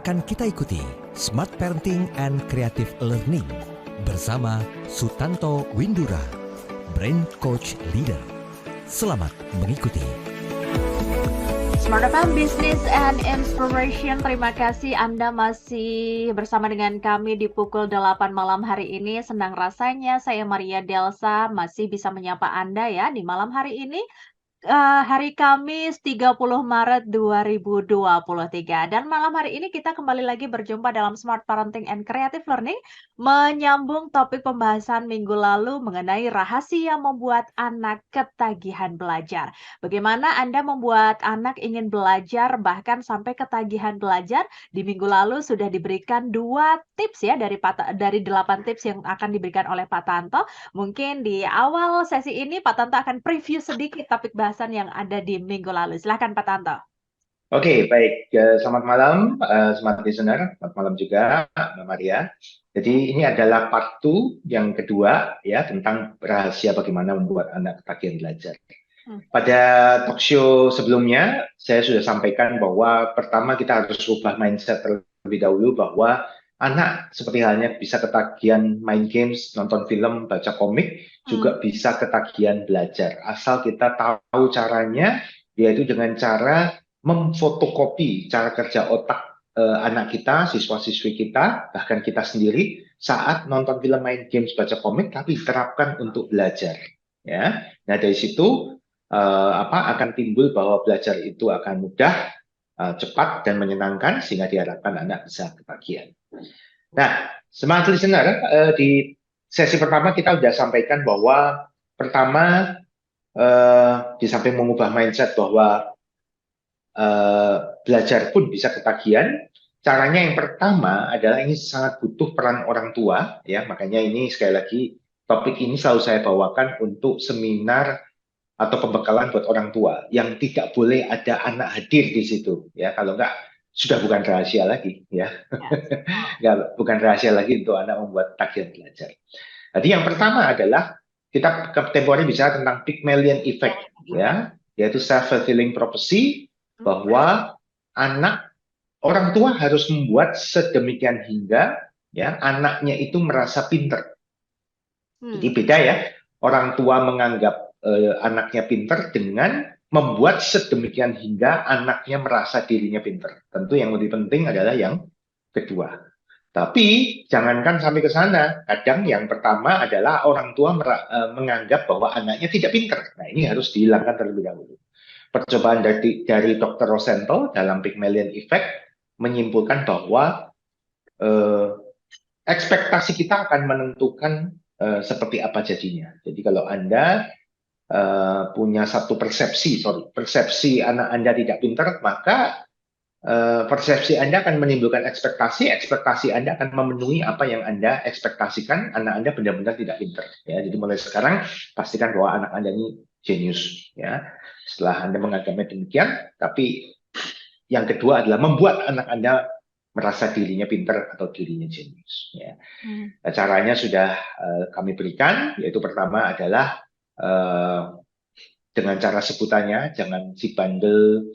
Akan kita ikuti Smart Parenting and Creative Learning bersama Sutanto Windura, Brain Coach Leader. Selamat mengikuti. Smart FM Business and Inspiration, terima kasih Anda masih bersama dengan kami di pukul 8 malam hari ini. Senang rasanya saya Maria Delsa masih bisa menyapa Anda ya di malam hari ini. Hari Kamis 30 Maret 2023 dan malam hari ini kita kembali lagi berjumpa dalam Smart Parenting and Creative Learning, menyambung topik pembahasan minggu lalu mengenai rahasia membuat anak ketagihan belajar. Bagaimana Anda membuat anak ingin belajar bahkan sampai ketagihan belajar? Di minggu lalu sudah diberikan 2 tips ya dari 8 tips yang akan diberikan oleh Pak Tanto. Mungkin di awal sesi ini Pak Tanto akan preview sedikit topik bahasan yang ada di minggu lalu. Silahkan Pak Tanto. Oke, baik. Selamat malam, smart listener. Selamat malam juga, Mbak Maria. Jadi ini adalah part 2 yang kedua ya tentang rahasia bagaimana membuat anak ketagihan belajar. Pada talk show sebelumnya, saya sudah sampaikan bahwa pertama kita harus ubah mindset terlebih dahulu bahwa anak seperti halnya bisa ketagihan main games, nonton film, baca komik, juga bisa ketagihan belajar. Asal kita tahu caranya, yaitu dengan cara memfotokopi cara kerja otak anak kita, siswa-siswi kita, bahkan kita sendiri saat nonton film, main games, baca komik, tapi diterapkan untuk belajar. Ya, nah dari situ akan timbul bahwa belajar itu akan mudah, cepat dan menyenangkan sehingga diharapkan anak bisa ketagihan. Nah, smart listener, di sesi pertama kita sudah sampaikan bahwa pertama di samping mengubah mindset bahwa belajar pun bisa ketagihan, caranya yang pertama adalah ini sangat butuh peran orang tua ya, makanya ini sekali lagi topik ini selalu saya bawakan untuk seminar atau pembekalan buat orang tua yang tidak boleh ada anak hadir di situ ya, kalau enggak sudah bukan rahasia lagi ya, ya bukan rahasia lagi untuk anak membuat ketagihan belajar. Jadi yang pertama adalah kita tempo hari bicara tentang Pygmalion Effect ya, yaitu self-fulfilling prophecy, bahwa orang tua harus membuat sedemikian hingga ya anaknya itu merasa pinter. Jadi beda ya, orang tua menganggap anaknya pinter dengan membuat sedemikian hingga anaknya merasa dirinya pinter. Tentu yang lebih penting adalah yang kedua. Tapi jangankan sampai ke sana. Kadang yang pertama adalah orang tua menganggap bahwa anaknya tidak pinter. Nah ini harus dihilangkan terlebih dahulu. Percobaan dari Dr. Rosenthal dalam Pygmalion Effect menyimpulkan bahwa ekspektasi kita akan menentukan seperti apa jadinya. Jadi kalau Anda punya satu persepsi anak Anda tidak pintar, maka persepsi Anda akan menimbulkan ekspektasi Anda akan memenuhi apa yang Anda ekspektasikan, anak Anda benar-benar tidak pintar. Ya, jadi mulai sekarang pastikan bahwa anak Anda ini jenius. Ya, setelah Anda menganggapnya demikian, tapi yang kedua adalah membuat anak Anda merasa dirinya pintar atau dirinya jenius. Ya. Nah, caranya sudah kami berikan, yaitu pertama adalah dengan cara sebutannya, jangan si bandel,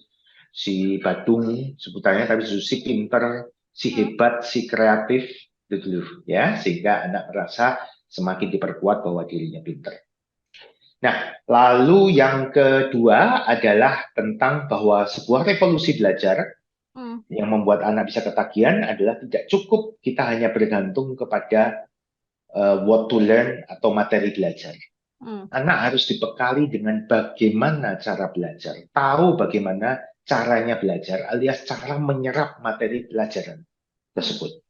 si badung sebutannya, tapi si pinter, si hebat, si kreatif, gitu ya, sehingga anak merasa semakin diperkuat bahwa dirinya pinter. Nah, lalu yang kedua adalah tentang bahwa sebuah revolusi belajar yang membuat anak bisa ketagihan adalah tidak cukup kita hanya bergantung kepada what to learn atau materi belajar. Anak harus dibekali dengan bagaimana cara belajar, tahu bagaimana caranya belajar, alias cara menyerap materi pelajaran tersebut.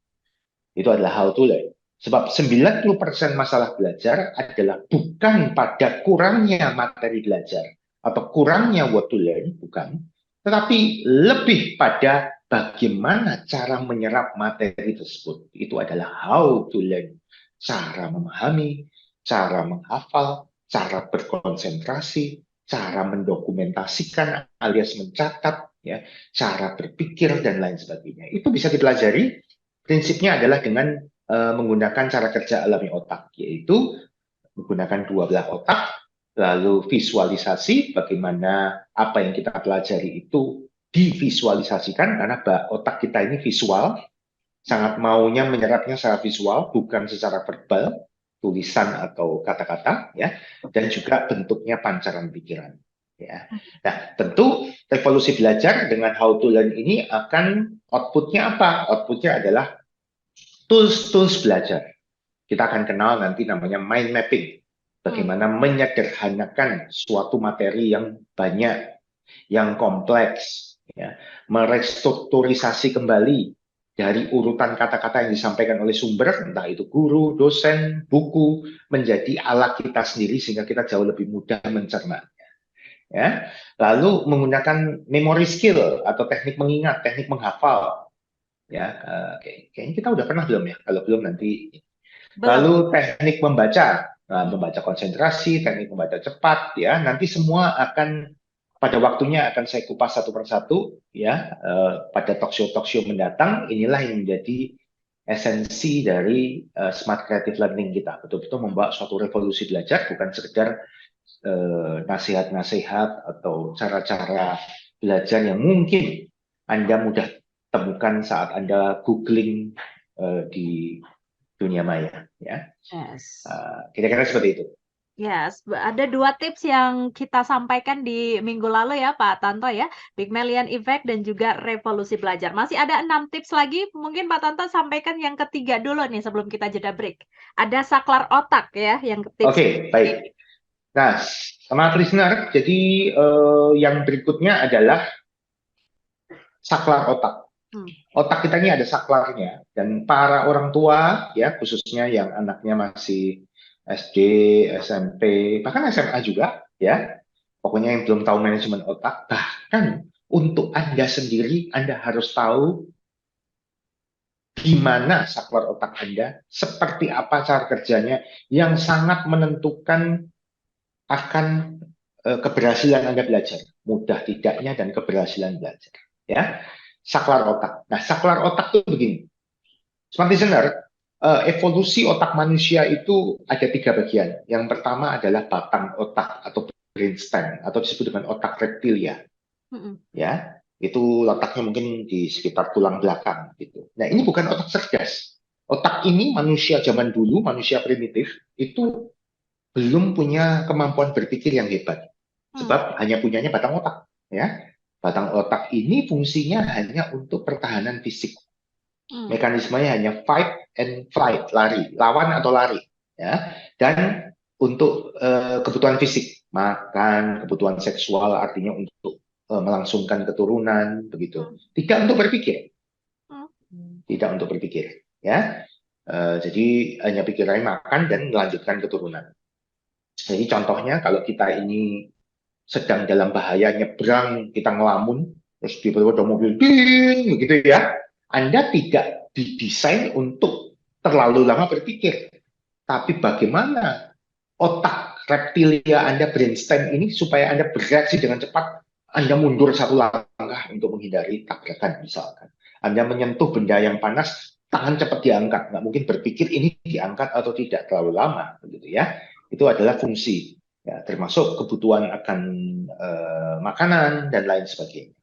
Itu adalah how to learn. Sebab 90% masalah belajar adalah bukan pada kurangnya materi belajar atau kurangnya what to learn, bukan, tetapi lebih pada bagaimana cara menyerap materi tersebut. Itu adalah how to learn. Cara memahami, cara menghafal, cara berkonsentrasi, cara mendokumentasikan alias mencatat, ya, cara berpikir dan lain sebagainya. Itu bisa dipelajari. Prinsipnya adalah dengan menggunakan cara kerja alami otak, yaitu menggunakan dua belah otak, lalu visualisasi bagaimana apa yang kita pelajari itu divisualisasikan karena otak kita ini visual, sangat maunya menyerapnya secara visual, bukan secara verbal, tulisan atau kata-kata, ya, dan juga bentuknya pancaran pikiran. Ya. Nah, tentu revolusi belajar dengan how to learn ini akan outputnya apa? Outputnya adalah tools-tools belajar. Kita akan kenal nanti namanya mind mapping. Bagaimana menyederhanakan suatu materi yang banyak, yang kompleks, ya, merestrukturisasi kembali dari urutan kata-kata yang disampaikan oleh sumber, entah itu guru, dosen, buku, menjadi alat kita sendiri sehingga kita jauh lebih mudah mencernanya. Ya. Lalu menggunakan memory skill atau teknik mengingat, teknik menghafal. Ya, kayaknya kita udah pernah belum ya? Kalau belum nanti. Lalu teknik membaca, membaca konsentrasi, teknik membaca cepat, ya. Nanti semua akan pada waktunya akan saya kupas satu persatu, ya. Pada talk show mendatang, inilah yang menjadi esensi dari smart creative learning kita. Betul-betul membawa suatu revolusi belajar, bukan sekedar nasihat-nasihat atau cara-cara belajar yang mungkin Anda mudah temukan saat Anda googling di dunia maya, ya. Yes. Kira-kira seperti itu. Yes, ada 2 tips yang kita sampaikan di minggu lalu ya Pak Tanto ya, Pygmalion Effect dan juga revolusi belajar. Masih ada 6 tips lagi, mungkin Pak Tanto sampaikan yang ketiga dulu nih sebelum kita jeda break. Ada saklar otak ya, yang tips. Oke, baik. Nah, sama listener, jadi yang berikutnya adalah saklar otak. Otak kita ini ada saklarnya, dan para orang tua, ya khususnya yang anaknya masih SD, SMP, bahkan SMA juga, ya. Pokoknya yang belum tahu manajemen otak, bahkan untuk Anda sendiri, Anda harus tahu gimana saklar otak Anda, seperti apa cara kerjanya, yang sangat menentukan akan keberhasilan Anda belajar, mudah tidaknya dan keberhasilan belajar. Ya, saklar otak. Nah, saklar otak itu begini. Smart listener, evolusi otak manusia itu ada 3 bagian. Yang pertama adalah batang otak atau brainstem atau disebut dengan otak reptilia. Ya, itu letaknya mungkin di sekitar tulang belakang gitu. Nah, ini bukan otak cerdas. Otak ini manusia zaman dulu, manusia primitif itu belum punya kemampuan berpikir yang hebat. Sebab hanya punyanya batang otak, ya. Batang otak ini fungsinya hanya untuk pertahanan fisik. Mekanismenya hanya fight and flight, lari, lawan atau lari, ya. Dan untuk kebutuhan fisik, makan, kebutuhan seksual, artinya untuk melangsungkan keturunan, begitu. Tidak untuk berpikir, tidak untuk berpikir, ya. Jadi hanya pikirannya makan dan melanjutkan keturunan. Jadi contohnya kalau kita ini sedang dalam bahaya nyebrang, kita ngelamun, terus tiba-tiba ada mobil, ding, begitu ya. Anda tidak didesain untuk terlalu lama berpikir. Tapi bagaimana otak reptilia Anda, brainstem ini, supaya Anda bereaksi dengan cepat, Anda mundur satu langkah untuk menghindari tabrakan misalkan. Anda menyentuh benda yang panas, tangan cepat diangkat. Nggak mungkin berpikir ini diangkat atau tidak, terlalu lama, begitu ya. Itu adalah fungsi. Ya, termasuk kebutuhan akan makanan dan lain sebagainya.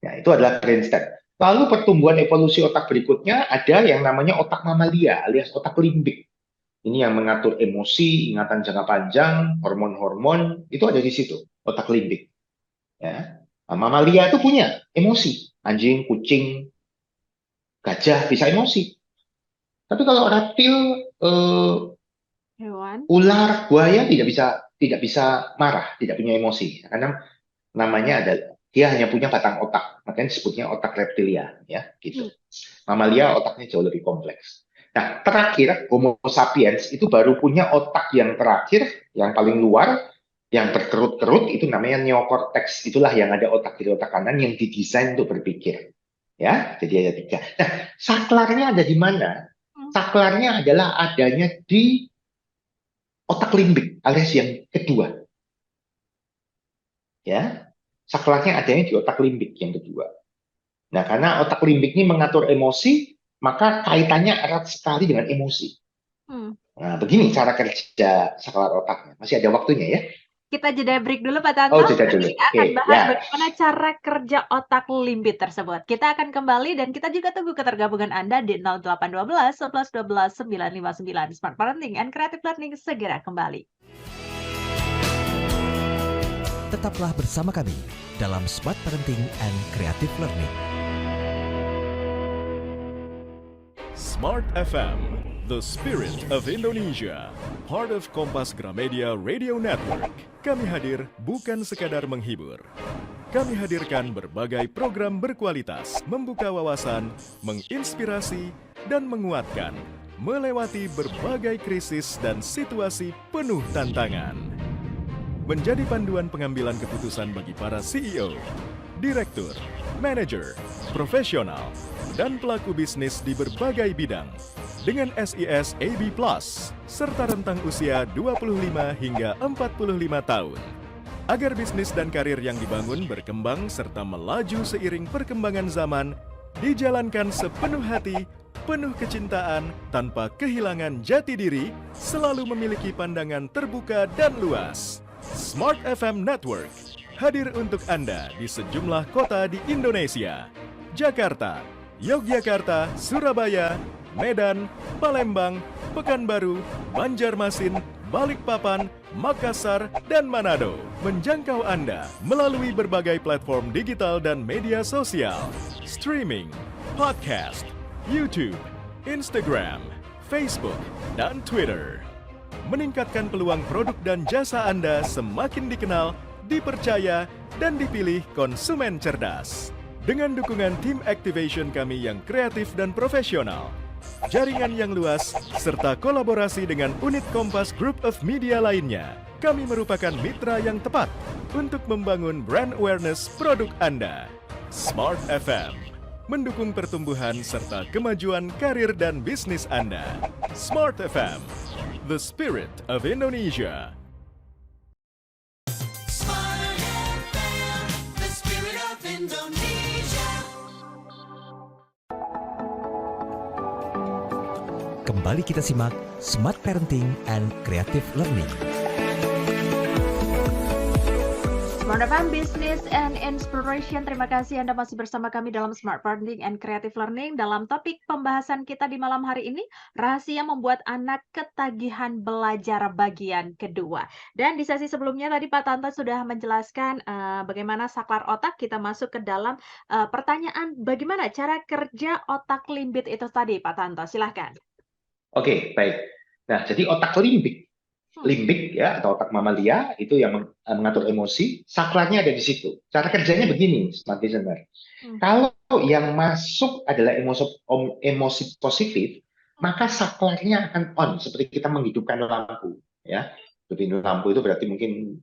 Ya, itu adalah brainstem. Lalu pertumbuhan evolusi otak berikutnya ada yang namanya otak mamalia alias otak limbik. Ini yang mengatur emosi, ingatan jangka panjang, hormon-hormon, itu ada di situ, otak limbik. Ya. Nah, mamalia itu punya emosi, anjing, kucing, gajah bisa emosi. Tapi kalau reptil, ular, buaya tidak bisa marah, tidak punya emosi, karena namanya ada, dia hanya punya batang otak, makanya disebutnya otak reptilia, ya gitu. Mamalia otaknya jauh lebih kompleks. Nah, terakhir Homo sapiens itu baru punya otak yang terakhir, yang paling luar, yang berkerut-kerut, itu namanya neokortex. Itulah yang ada otak kiri, otak kanan yang didesain untuk berpikir. Ya, jadi ada 3. Nah, saklarnya ada di mana? Saklarnya adalah adanya di otak limbik alias yang kedua. Ya, saklarnya adanya di otak limbik yang kedua. Nah, karena otak limbik ini mengatur emosi, maka kaitannya erat sekali dengan emosi. Nah, begini cara kerja saklar otaknya. Masih ada waktunya ya. Kita jeda break dulu Pak Oh, Tanto. jeda dulu. Nanti Oke, akan bahas ya. bagaimana cara kerja otak limbit tersebut. Kita akan kembali dan kita juga tunggu ketergabungan Anda di 0812 11 12 959. Smart Parenting and Creative Learning segera kembali. Tetaplah bersama kami dalam Smart Parenting and Creative Learning. Smart FM, the spirit of Indonesia, part of Kompas Gramedia Radio Network. Kami hadir bukan sekadar menghibur. Kami hadirkan berbagai program berkualitas, membuka wawasan, menginspirasi, dan menguatkan, melewati berbagai krisis dan situasi penuh tantangan. Menjadi panduan pengambilan keputusan bagi para CEO, direktur, manajer, profesional, dan pelaku bisnis di berbagai bidang dengan SIS AB+, serta rentang usia 25 hingga 45 tahun. Agar bisnis dan karir yang dibangun berkembang serta melaju seiring perkembangan zaman, dijalankan sepenuh hati, penuh kecintaan, tanpa kehilangan jati diri, selalu memiliki pandangan terbuka dan luas. Smart FM Network hadir untuk Anda di sejumlah kota di Indonesia. Jakarta, Yogyakarta, Surabaya, Medan, Palembang, Pekanbaru, Banjarmasin, Balikpapan, Makassar, dan Manado. Menjangkau Anda melalui berbagai platform digital dan media sosial, streaming, podcast, YouTube, Instagram, Facebook, dan Twitter. Meningkatkan peluang produk dan jasa Anda semakin dikenal, dipercaya, dan dipilih konsumen cerdas. Dengan dukungan tim activation kami yang kreatif dan profesional, jaringan yang luas, serta kolaborasi dengan unit Kompas Group of Media lainnya, kami merupakan mitra yang tepat untuk membangun brand awareness produk Anda. Smart FM, mendukung pertumbuhan serta kemajuan karir dan bisnis Anda. Smart FM, the spirit of Indonesia. Smart FM, the spirit of Indonesia. Kembali kita simak Smart Parenting and Creative Learning. Smart FM Business and Inspiration. Terima kasih Anda masih bersama kami dalam Smart Parenting and Creative Learning. Dalam topik pembahasan kita di malam hari ini, rahasia membuat anak ketagihan belajar bagian kedua. Dan di sesi sebelumnya tadi Pak Tanto sudah menjelaskan bagaimana saklar otak. Kita masuk ke dalam pertanyaan bagaimana cara kerja otak limbit itu tadi Pak Tanto. Silahkan. Oke, baik. Nah, jadi otak limbik ya atau otak mamalia itu yang mengatur emosi, saklarnya ada di situ. Cara kerjanya begini, smart listener. Kalau yang masuk adalah emosi positif, maka saklarnya akan on seperti kita menghidupkan lampu, ya. Seperti lampu itu berarti mungkin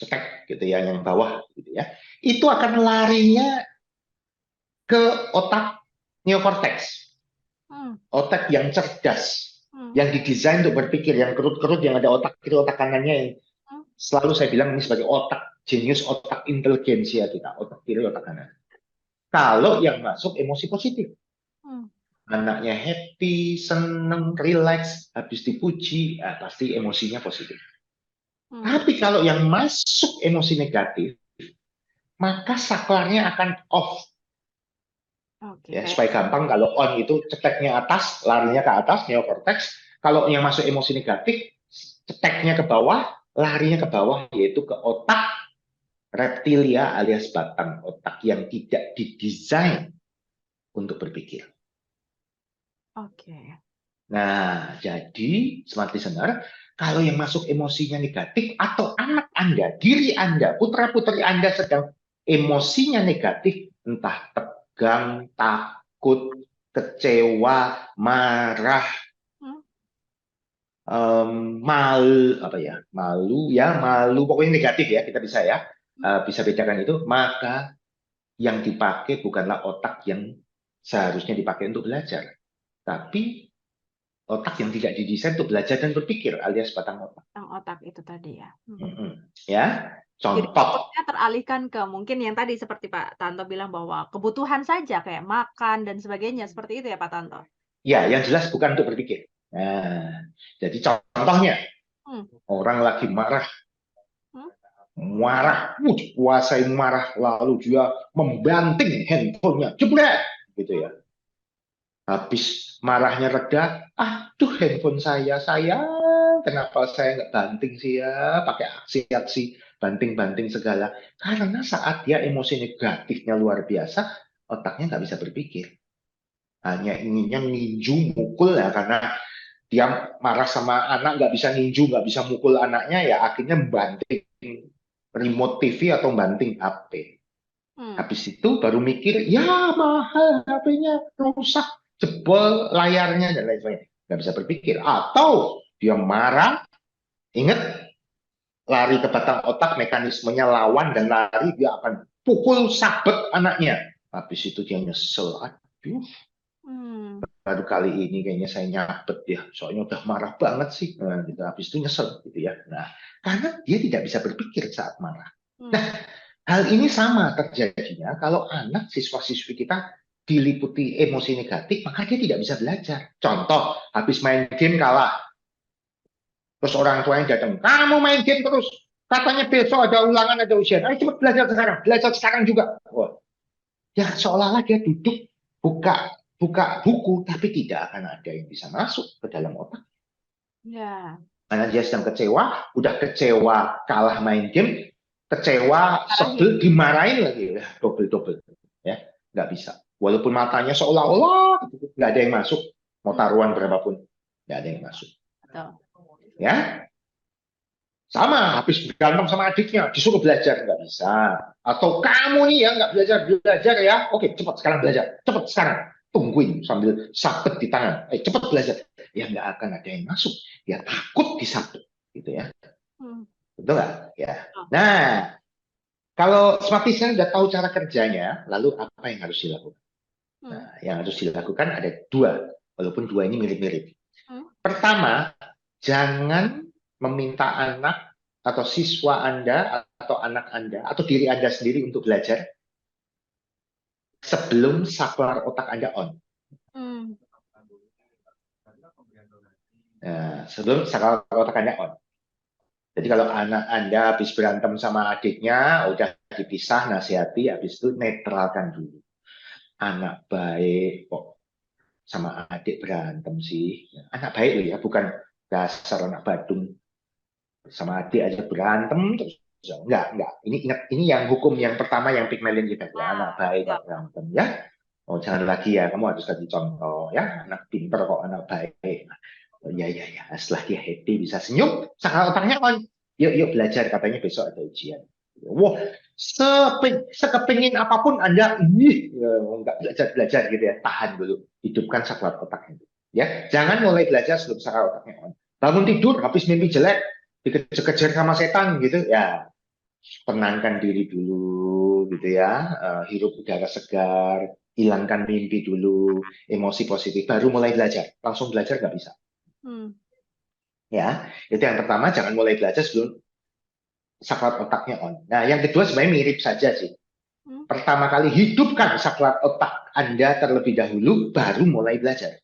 cetek gitu ya, yang bawah gitu ya. Itu akan larinya ke otak neokorteks. Otak yang cerdas, yang didesain untuk berpikir, yang kerut-kerut, yang ada otak kiri, otak kanannya yang selalu saya bilang ini sebagai otak jenius, otak inteligensia kita, otak kiri, otak kanan. Kalau yang masuk emosi positif, anaknya happy, seneng, relax, habis dipuji, pasti emosinya positif. Tapi kalau yang masuk emosi negatif, maka saklarnya akan off. Ya, supaya gampang, kalau on itu ceteknya atas, larinya ke atas, neokorteks. Kalau yang masuk emosi negatif, ceteknya ke bawah, larinya ke bawah, yaitu ke otak reptilia alias batang otak yang tidak didesain untuk berpikir. Oke. Nah, jadi smart listener, kalau yang masuk emosinya negatif atau anak Anda, diri Anda, putra-putri Anda sedang emosinya negatif, entah tegang, takut, kecewa, marah, malu, pokoknya negatif ya, kita bisa ya, bisa bedakan itu, maka yang dipakai bukanlah otak yang seharusnya dipakai untuk belajar, tapi otak yang tidak didesain untuk belajar dan berpikir, alias batang otak. Batang otak itu tadi ya. Ya, Jadi contoh. fokusnya teralihkan ke mungkin yang tadi seperti Pak Tanto bilang bahwa kebutuhan saja kayak makan dan sebagainya, seperti itu ya Pak Tanto? Ya, yang jelas bukan untuk berpikir. Nah, jadi contohnya, orang lagi marah, marah, kuasai marah, lalu dia membanting handphonenya, jebret, gitu ya. Habis marahnya reda, aduh handphone saya, kenapa saya nggak banting sih ya, pakai aksi-aksi banting-banting segala. Karena saat dia emosi negatifnya luar biasa, otaknya nggak bisa berpikir. Hanya inginnya ninju, mukul ya, karena dia marah sama anak, nggak bisa ninju, nggak bisa mukul anaknya, ya akhirnya banting remote TV atau banting HP. Habis itu baru mikir, ya mahal HP-nya, rusak, jebol layarnya, dan lain sebagainya. Nggak bisa berpikir. Atau dia marah, ingat, lari ke batang otak, mekanismenya lawan dan lari, dia akan pukul sabet anaknya. Habis itu dia nyesel, aduh, baru kali ini kayaknya saya nyabet ya, soalnya udah marah banget sih. Nah, gitu. Habis itu nyesel gitu ya. Nah, karena dia tidak bisa berpikir saat marah. Nah, hal ini sama terjadinya kalau anak siswa-siswi kita diliputi emosi negatif, maka dia tidak bisa belajar. Contoh, habis main game kalah, terus orang tuanya datang, kamu main game terus, katanya besok ada ulangan, ada ujian, ayo cepat belajar sekarang juga. Wah, ya seolah-olah dia duduk buka buku, tapi tidak akan ada yang bisa masuk ke dalam otak. Ya. Karena dia sedang kecewa, udah kecewa kalah main game, kecewa sebel dimarahin lagi, ya, double ya, nggak bisa. Walaupun matanya seolah-olah nggak ada yang masuk, mau taruhan berapapun nggak ada yang masuk. Betul. Ya, sama, habis berantem sama adiknya, disuruh belajar, nggak bisa. Atau kamu nih ya nggak belajar ya, oke cepat sekarang belajar, cepat sekarang. Tungguin sambil sabet di tangan, cepat belajar. Ya nggak akan ada yang masuk, ya takut disabet, gitu ya. Betul nggak? Ya. Nah, kalau smart listener udah tahu cara kerjanya, lalu apa yang harus dilakukan? Nah, yang harus dilakukan ada dua, walaupun dua ini mirip-mirip. Pertama, jangan meminta anak atau siswa Anda atau anak Anda atau diri Anda sendiri untuk belajar sebelum saklar otak Anda on. Nah, sebelum saklar otak Anda on. Jadi kalau anak Anda habis berantem sama adiknya, udah dipisah, nasihati, habis itu netralkan dulu. Anak baik kok sama adik berantem sih. Anak baik loh ya, bukan dasar anak badung. Sama adik aja berantem terus. Enggak. Ini yang hukum yang pertama yang pigmelin kita ya, anak baik kok berantem ya. Oh jangan lagi ya, kamu harus kasih contoh ya, anak pinter kok anak baik. Oh, ya. Setelah dia happy bisa senyum, sakral otaknya on. Yuk belajar, katanya besok ada ujian. Wah, sekepingin apapun Anda nggak belajar gitu ya, tahan dulu, hidupkan sakral otaknya. Ya, jangan mulai belajar sebelum sakral otaknya on. Bangun tidur, habis mimpi jelek, dikejar-kejar sama setan gitu ya, tenangkan diri dulu gitu ya, hirup udara segar, hilangkan mimpi dulu, emosi positif, baru mulai belajar. Langsung belajar nggak bisa. Ya, itu yang pertama, jangan mulai belajar sebelum saklar otaknya on. Nah, yang kedua sebenarnya mirip saja sih. Pertama kali hidupkan saklar otak Anda terlebih dahulu, baru mulai belajar.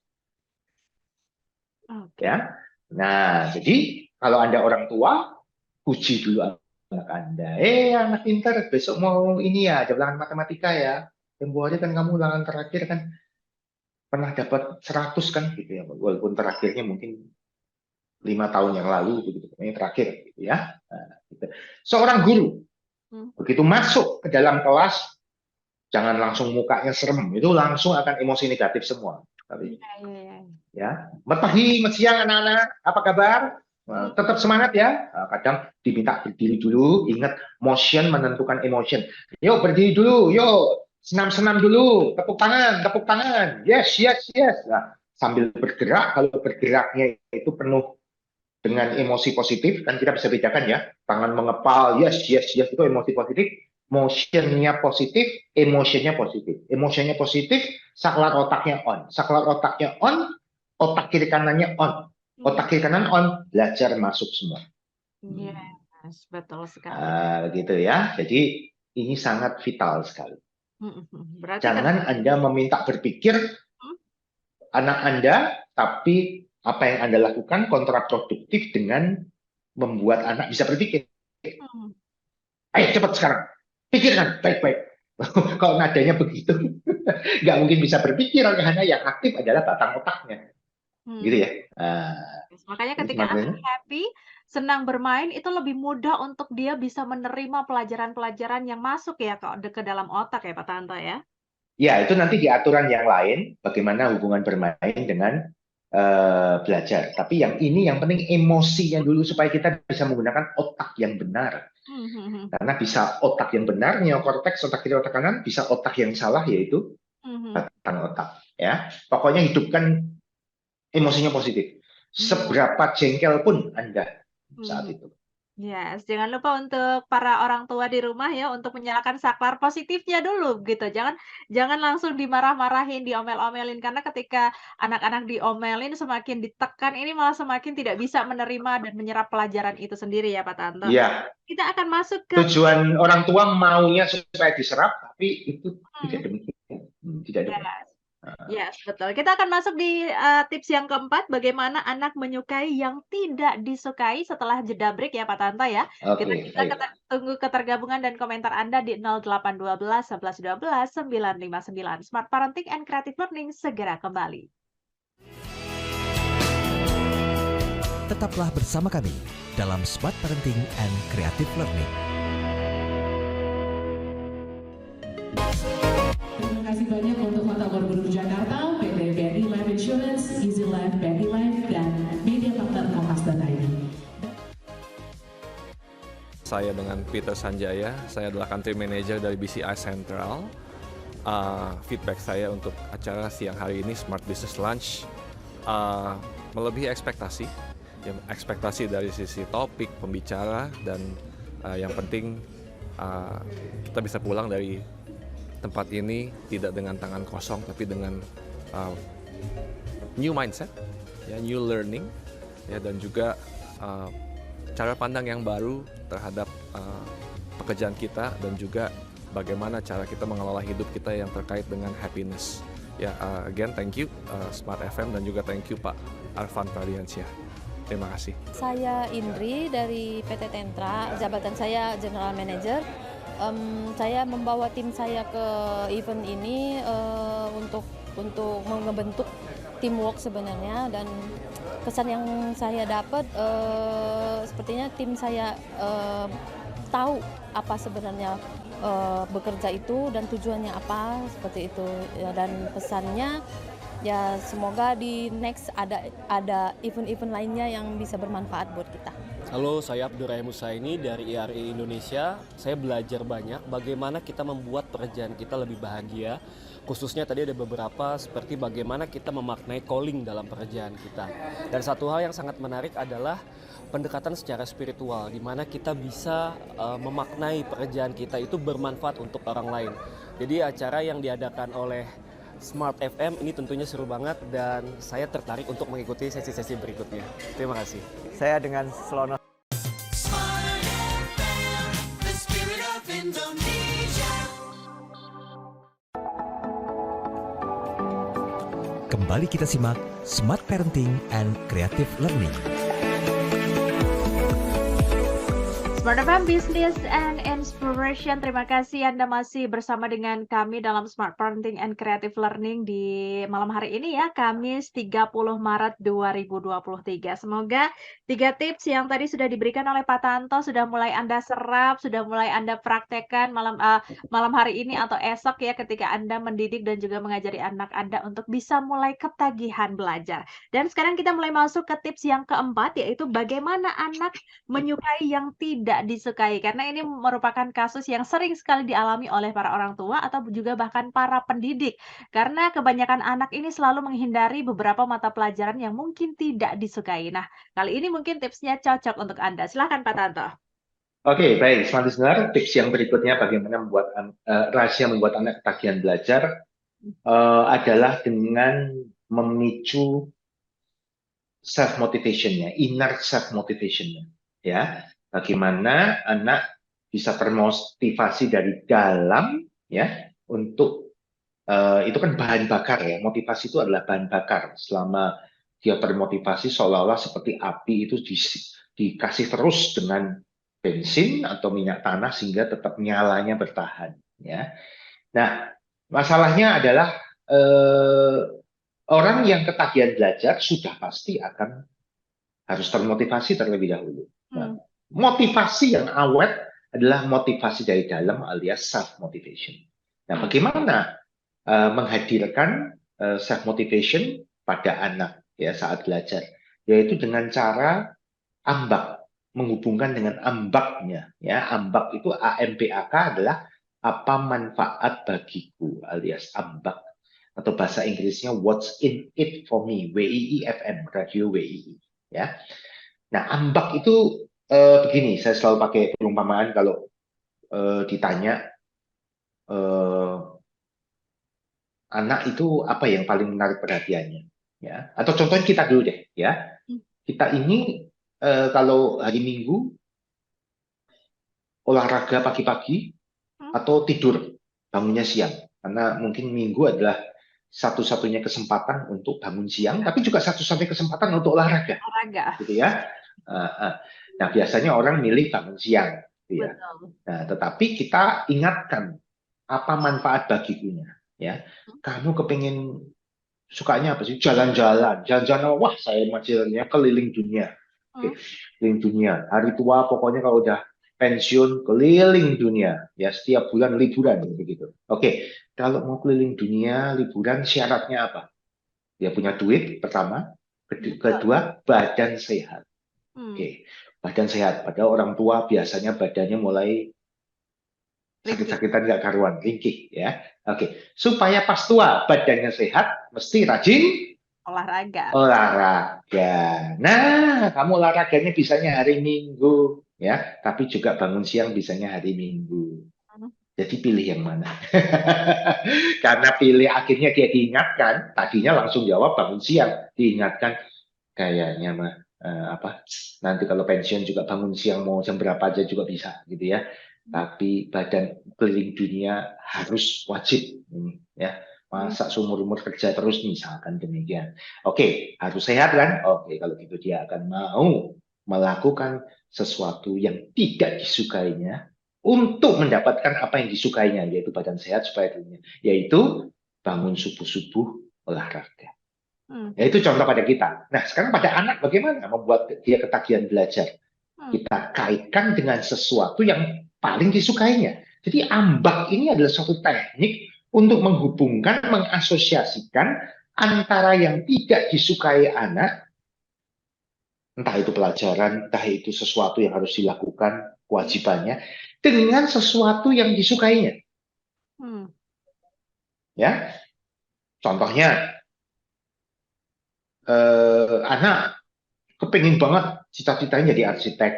Ya, nah jadi kalau Anda orang tua, puji dulu anak Anda. Anak pintar, besok mau ini ya, ada ulangan matematika ya. Tempo hari kan kamu ulangan terakhir kan pernah dapat 100 kan gitu ya. Walaupun terakhirnya mungkin 5 tahun yang lalu begitu, ini terakhir gitu ya. Nah, gitu. Seorang guru begitu masuk ke dalam kelas, jangan langsung mukanya serem, itu langsung akan emosi negatif semua. Tapi ya, pagi, siang anak-anak, apa kabar? Tetap semangat ya. Kadang diminta berdiri dulu, ingat motion menentukan emotion. Yuk berdiri dulu, yuk senam-senam dulu, tepuk tangan, yes. Nah, sambil bergerak, kalau bergeraknya itu penuh dengan emosi positif, kan kita bisa bedakan ya, tangan mengepal, yes, itu emosi positif, motionnya positif, emotionnya positif, saklar otaknya on, otak kiri kanannya on, otak kiri kanan on, belajar masuk semua. Yes, betul sekali. Gitu ya, jadi ini sangat vital sekali. Berarti Jangan Anda meminta berpikir anak Anda, tapi apa yang Anda lakukan kontraproduktif dengan membuat anak bisa berpikir. Ayo cepat sekarang, pikirkan baik-baik. Kalau nadanya begitu, nggak mungkin bisa berpikir karena yang aktif adalah batang otaknya, gitu Hmm. ya. Nah, Yes, makanya ini ketika anak sebenarnya happy, senang bermain, itu lebih mudah untuk dia bisa menerima pelajaran-pelajaran yang masuk ya ke dalam otak ya Pak Tanto ya. ya itu nanti di aturan yang lain bagaimana hubungan bermain dengan belajar. Tapi yang ini yang penting emosinya dulu supaya kita bisa menggunakan otak yang benar. Hmm, hmm, hmm. Karena bisa otak yang benar, neokorteks, otak kiri, otak kanan, bisa otak yang salah yaitu Hmm, hmm. batang otak. Ya, pokoknya hidupkan emosinya positif. Iya. Seberapa jengkel pun Anda saat Hmm. itu. Yes, jangan lupa untuk para orang tua di rumah ya untuk menyalakan saklar positifnya dulu gitu. Jangan jangan langsung dimarah-marahin, diomel-omelin karena ketika anak-anak diomelin semakin ditekan ini malah semakin tidak bisa menerima dan menyerap pelajaran itu sendiri ya Pak Tanto. Iya, Kita akan masuk ke tujuan orang tua maunya supaya diserap, tapi itu hmm, tidak demikian. Tidak demikian. yes. Yes, betul. Kita akan masuk di tips yang keempat, bagaimana anak menyukai yang tidak disukai setelah jeda break ya Pak Tanto ya. Kita Oke, kita baik. tunggu ketergabungan dan komentar Anda di 0812 11 12 959. Smart Parenting and Creative Learning segera kembali. Tetaplah bersama kami dalam Smart Parenting and Creative Learning. Terima kasih banyak untuk Kota Borobudur Jakarta, PT BNI Life Insurance, Easy Life, BNI Life, dan media partner Kompas.id. Saya dengan Peter Sanjaya, saya adalah Country Manager dari BCI Central. Feedback saya untuk acara siang hari ini Smart Business Lunch melebihi ekspektasi. Ya, ekspektasi dari sisi topik, pembicara, dan yang penting kita bisa pulang dari tempat ini tidak dengan tangan kosong tapi dengan new mindset, ya, new learning, ya, dan juga cara pandang yang baru terhadap pekerjaan kita dan juga bagaimana cara kita mengelola hidup kita yang terkait dengan happiness. Ya, again thank you Smart FM dan juga thank you Pak Arfan Pradiansyah. Terima kasih. Saya Indri dari PT Tentra, jabatan saya General Manager. Saya membawa tim saya ke event ini untuk membentuk teamwork sebenarnya, dan kesan yang saya dapat sepertinya tim saya tahu apa sebenarnya bekerja itu dan tujuannya apa seperti itu ya, dan pesannya ya semoga di next ada event-event lainnya yang bisa bermanfaat buat kita. Halo, saya Abdurrahim Husaini dari IRI Indonesia. Saya belajar banyak bagaimana kita membuat pekerjaan kita lebih bahagia. Khususnya tadi ada beberapa seperti bagaimana kita memaknai calling dalam pekerjaan kita. Dan satu hal yang sangat menarik adalah pendekatan secara spiritual, di mana kita bisa memaknai pekerjaan kita itu bermanfaat untuk orang lain. Jadi acara yang diadakan oleh Smart FM ini tentunya seru banget dan saya tertarik untuk mengikuti sesi-sesi berikutnya. Terima kasih. Saya dengan Slono. Smart FM, the spirit of Indonesia. Kembali kita simak Smart Parenting and Creative Learning. Smart FM Business and Inspiration. Terima kasih Anda masih bersama dengan kami dalam Smart Parenting and Creative Learning di malam hari ini ya, Kamis 30 Maret 2023. Semoga 3 tips yang tadi sudah diberikan oleh Pak Tanto sudah mulai Anda serap, sudah mulai Anda praktekkan malam hari ini atau esok ya, ketika Anda mendidik dan juga mengajari anak Anda untuk bisa mulai ketagihan belajar. Dan sekarang kita mulai masuk ke tips yang keempat, yaitu bagaimana anak menyukai yang tidak disukai, karena ini merupakan kasus yang sering sekali dialami oleh para orang tua atau juga bahkan para pendidik, karena kebanyakan anak ini selalu menghindari beberapa mata pelajaran yang mungkin tidak disukai. Nah, kali ini mungkin tipsnya cocok untuk Anda. Silakan Pak Tanto. Oke, baik. Smart listener, tips yang berikutnya bagaimana membuat rahasia membuat anak ketagihan belajar adalah dengan memicu self motivationnya, inner self motivationnya, ya. Bagaimana anak bisa termotivasi dari dalam, ya, untuk itu kan bahan bakar ya. Motivasi itu adalah bahan bakar. Selama dia termotivasi seolah-olah seperti api itu dikasih terus dengan bensin atau minyak tanah sehingga tetap nyalanya bertahan. Ya. Nah, masalahnya adalah orang yang ketagihan belajar sudah pasti akan harus termotivasi terlebih dahulu. Nah, motivasi yang awet adalah motivasi dari dalam alias self motivation. Nah, bagaimana menghadirkan self motivation pada anak ya saat belajar, yaitu dengan cara ambak, menghubungkan dengan ambaknya ya. Ambak itu AMBAK adalah apa manfaat bagiku alias ambak, atau bahasa Inggrisnya what's in it for me, WII-FM, radio WII ya. Nah, ambak itu begini, saya selalu pakai perumpamaan kalau ditanya anak itu apa yang paling menarik perhatiannya ya, atau contohnya kita dulu deh ya. Kita ini kalau hari Minggu olahraga pagi-pagi atau tidur bangunnya siang, karena mungkin Minggu adalah satu-satunya kesempatan untuk bangun siang, tapi juga satu-satunya kesempatan untuk olahraga, gitu ya. Nah, biasanya orang milih bangun siang, gitu ya. Nah, tetapi kita ingatkan apa manfaat bagikunya, ya. Kamu kepengen sukanya apa sih? Jalan-jalan, wah saya macamnya keliling dunia. Oke, keliling dunia. Hari tua pokoknya kalau udah pensiun keliling dunia, ya setiap bulan liburan begitu. Oke, kalau mau keliling dunia liburan syaratnya apa? Dia punya duit pertama, kedua badan sehat. Oke, badan sehat. Padahal orang tua biasanya badannya mulai sakit-sakitan nggak karuan, ringkih ya. Oke, supaya pas tua badannya sehat, mesti rajin olahraga. Nah, kamu olahraganya bisanya hari Minggu ya, tapi juga bangun siang bisanya hari Minggu. Jadi pilih yang mana? Karena pilih akhirnya dia diingatkan, tadinya langsung jawab bangun siang, diingatkan kayaknya mah nanti kalau pensiun juga bangun siang mau jam berapa aja juga bisa gitu ya. Tapi badan keliling dunia harus wajib ya. Masa seumur-umur kerja terus misalkan demikian. Oke, harus sehat kan? Oke, kalau gitu dia akan mau melakukan sesuatu yang tidak disukainya untuk mendapatkan apa yang disukainya, yaitu badan sehat supaya dunia, yaitu bangun subuh-subuh olahraga. Ya, itu contoh pada kita. Nah, sekarang pada anak bagaimana membuat dia ketagihan belajar? Kita kaitkan dengan sesuatu yang paling disukainya. Jadi ambak ini adalah suatu teknik untuk menghubungkan, mengasosiasikan antara yang tidak disukai anak, entah itu pelajaran, entah itu sesuatu yang harus dilakukan, kewajibannya, dengan sesuatu yang disukainya. Ya, contohnya anak kepingin banget cita-citanya jadi arsitek,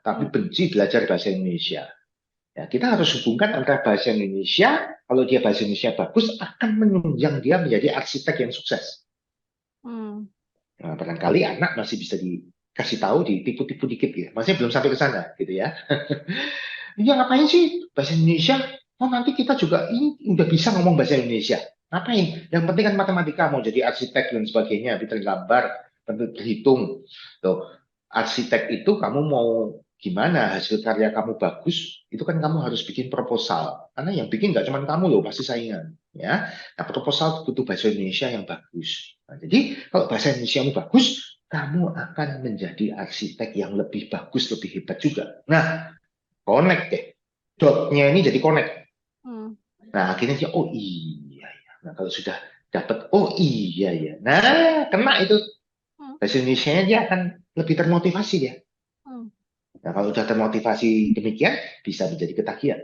tapi benci belajar bahasa Indonesia. Ya, kita harus hubungkan antara bahasa Indonesia, kalau dia bahasa Indonesia bagus, akan menunjang dia menjadi arsitek yang sukses. Nah, barangkali anak masih bisa dikasih tahu, ditipu-tipu dikit gitu. Masih belum sampai ke sana, gitu ya. Ya ngapain sih bahasa Indonesia? Oh nanti kita juga ini udah bisa ngomong bahasa Indonesia. Ngapain? Yang penting kan matematika, mau jadi arsitek dan sebagainya, pintar gambar, berhitung. Tuh, arsitek itu kamu mau gimana hasil karya kamu bagus, itu kan kamu harus bikin proposal. Karena yang bikin nggak cuma kamu loh, pasti saingan. Ya, nah proposal butuh bahasa Indonesia yang bagus. Nah, jadi kalau bahasa Indonesia yang bagus, kamu akan menjadi arsitek yang lebih bagus, lebih hebat juga. Nah, connect deh. Dotnya ini jadi connect. Nah, akhirnya dia, oh iya. Nah, kalau sudah dapat, oh iya ya. Nah, kena itu. Bahasa Indonesia dia akan lebih termotivasi dia. Nah, kalau sudah termotivasi demikian, bisa menjadi ketagihan.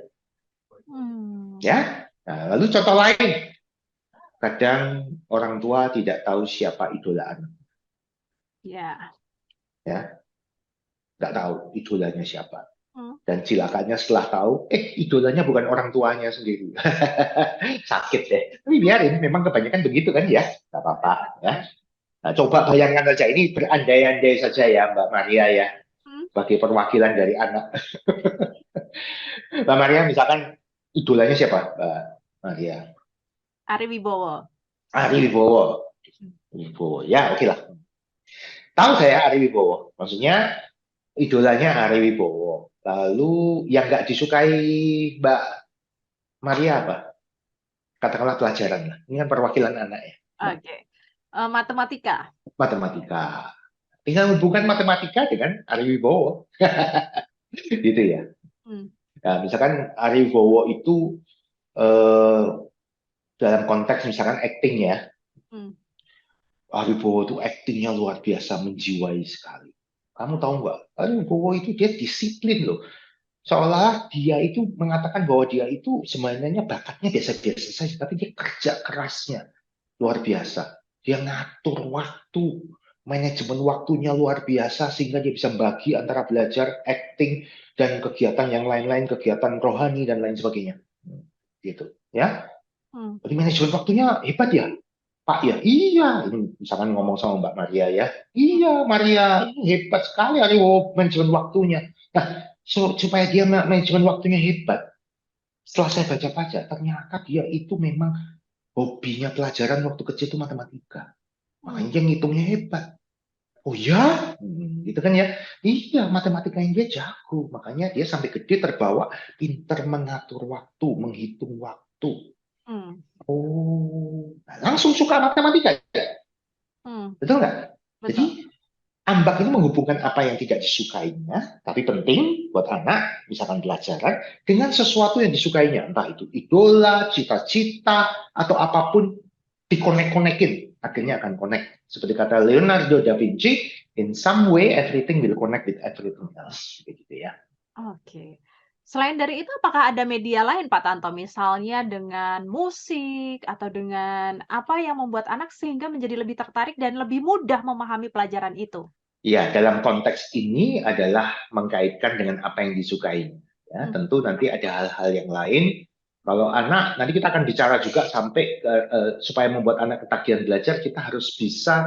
Ya. Nah, lalu contoh lain. Kadang orang tua tidak tahu siapa idola anak. Ya. Nggak tahu idolanya siapa. Dan silakannya setelah tahu, idolanya bukan orang tuanya sendiri. Sakit deh. Tapi biarin, memang kebanyakan begitu kan ya. Nggak apa-apa ya. Nah, coba bayangkan saja, ini berandai-andai saja ya Mbak Maria ya. Sebagai perwakilan dari anak. Mbak Maria misalkan idolanya siapa Mbak Maria? Ari Wibowo. Ya oke lah. Tahu saya Ari Wibowo. Maksudnya idolanya Ari Wibowo. Lalu yang nggak disukai Mbak Maria apa? Katakanlah pelajaran lah. Ini kan perwakilan anak ya. Oke. Matematika. Matematika. Tinggal hubungkan matematika dengan Ari Wibowo. Gitu ya. Hmm. Nah, misalkan Ari Wibowo itu eh, dalam konteks misalkan acting ya. Hmm. Ari Wibowo itu actingnya luar biasa, menjiwai sekali. Kamu tahu nggak? Ari Wibowo itu dia disiplin loh. Seolah dia itu mengatakan bahwa dia itu sebenarnya bakatnya biasa-biasa saja, tapi dia kerja kerasnya luar biasa. Dia ngatur waktu, manajemen waktunya luar biasa sehingga dia bisa bagi antara belajar, acting, dan kegiatan yang lain-lain, kegiatan rohani dan lain sebagainya. Gitu, ya. Jadi manajemen waktunya hebat ya, Pak ya. Iya, ini misalkan ngomong sama Mbak Maria ya. Iya, Maria, ini hebat sekali manajemen waktunya. Nah, supaya dia manajemen waktunya hebat, setelah saya baca-baca, ternyata dia itu memang hobinya pelajaran waktu kecil itu matematika. Makanya dia ngitungnya hebat. Oh ya, gitu kan ya. Iya, matematika yang dia jago. Makanya dia sampai gede terbawa pinter mengatur waktu, menghitung waktu. Oh, nah, langsung suka matematika. Betul nggak? Jadi ambak ini menghubungkan apa yang tidak disukainya, tapi penting buat anak, misalkan pelajaran, dengan sesuatu yang disukainya. Entah itu idola, cita-cita, atau apapun, dikonek-konekin. Akhirnya akan connect. Seperti kata Leonardo da Vinci, in some way everything will connect with everything else. Begitu ya. Oke. Selain dari itu, apakah ada media lain, Pak Tanto? Misalnya dengan musik atau dengan apa yang membuat anak sehingga menjadi lebih tertarik dan lebih mudah memahami pelajaran itu? Ya, dalam konteks ini adalah mengkaitkan dengan apa yang disukai. Ya, tentu nanti ada hal-hal yang lain. Kalau anak, nanti kita akan bicara juga sampai supaya membuat anak ketagihan belajar, kita harus bisa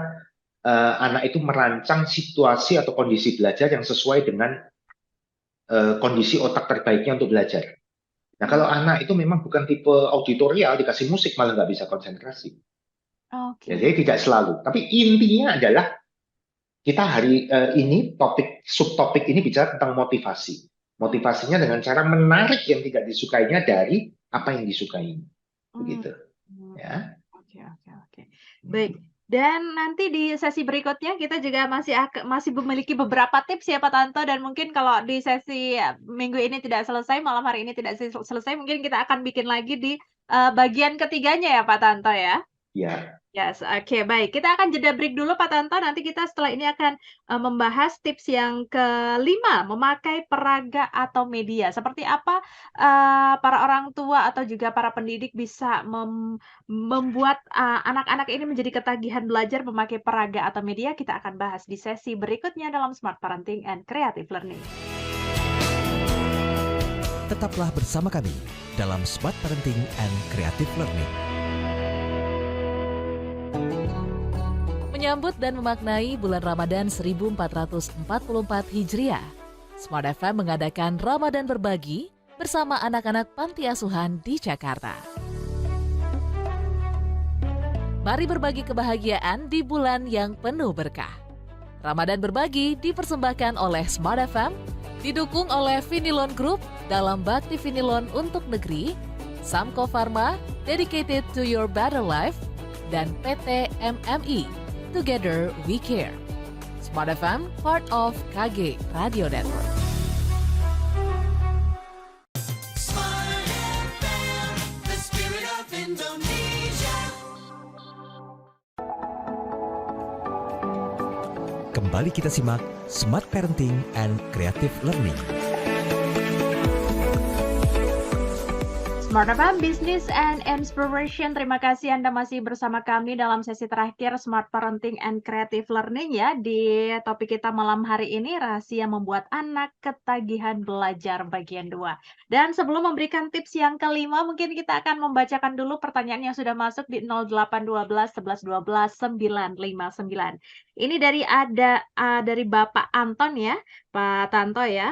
anak itu merancang situasi atau kondisi belajar yang sesuai dengan kondisi otak terbaiknya untuk belajar. Nah, kalau anak itu memang bukan tipe auditorial, dikasih musik malah nggak bisa konsentrasi. Ya, jadi tidak selalu. Tapi intinya adalah kita hari ini subtopik ini bicara tentang motivasi. Motivasinya dengan cara menarik yang tidak disukainya dari apa yang disukai. Begitu. Ya. Oke. Baik. Dan nanti di sesi berikutnya kita juga masih memiliki beberapa tips ya Pak Tanto, dan mungkin kalau di sesi minggu ini tidak selesai, malam hari ini tidak selesai, mungkin kita akan bikin lagi di bagian ketiganya ya Pak Tanto ya. Ya. Yes, oke, baik. Kita akan jeda break dulu Pak Tanto. Nanti kita setelah ini akan membahas tips yang kelima, memakai peraga atau media. Seperti apa para orang tua atau juga para pendidik bisa membuat anak-anak ini menjadi ketagihan belajar memakai peraga atau media. Kita akan bahas di sesi berikutnya dalam Smart Parenting and Creative Learning. Tetaplah bersama kami dalam Smart Parenting and Creative Learning. Menyambut dan memaknai bulan Ramadan 1444 Hijriah, Smart FM mengadakan Ramadan Berbagi bersama anak-anak panti asuhan di Jakarta. Mari berbagi kebahagiaan di bulan yang penuh berkah. Ramadan Berbagi dipersembahkan oleh Smart FM, didukung oleh Vinilon Group dalam Bakti Vinilon untuk Negeri, Samco Pharma, Dedicated to Your Better Life, dan PT MMI. Together we care. Smart FM, part of KG Radio Network. Smart FM, the spirit of Indonesia. Kembali kita simak Smart Parenting and Creative Learning. Smart FM Business and Inspiration. Terima kasih Anda masih bersama kami dalam sesi terakhir Smart Parenting and Creative Learning ya. Di topik kita malam hari ini, rahasia membuat anak ketagihan belajar bagian 2. Dan sebelum memberikan tips yang kelima, mungkin kita akan membacakan dulu pertanyaan yang sudah masuk di 0812 11 12 959. Ini dari Bapak Anton ya, Pak Tanto ya.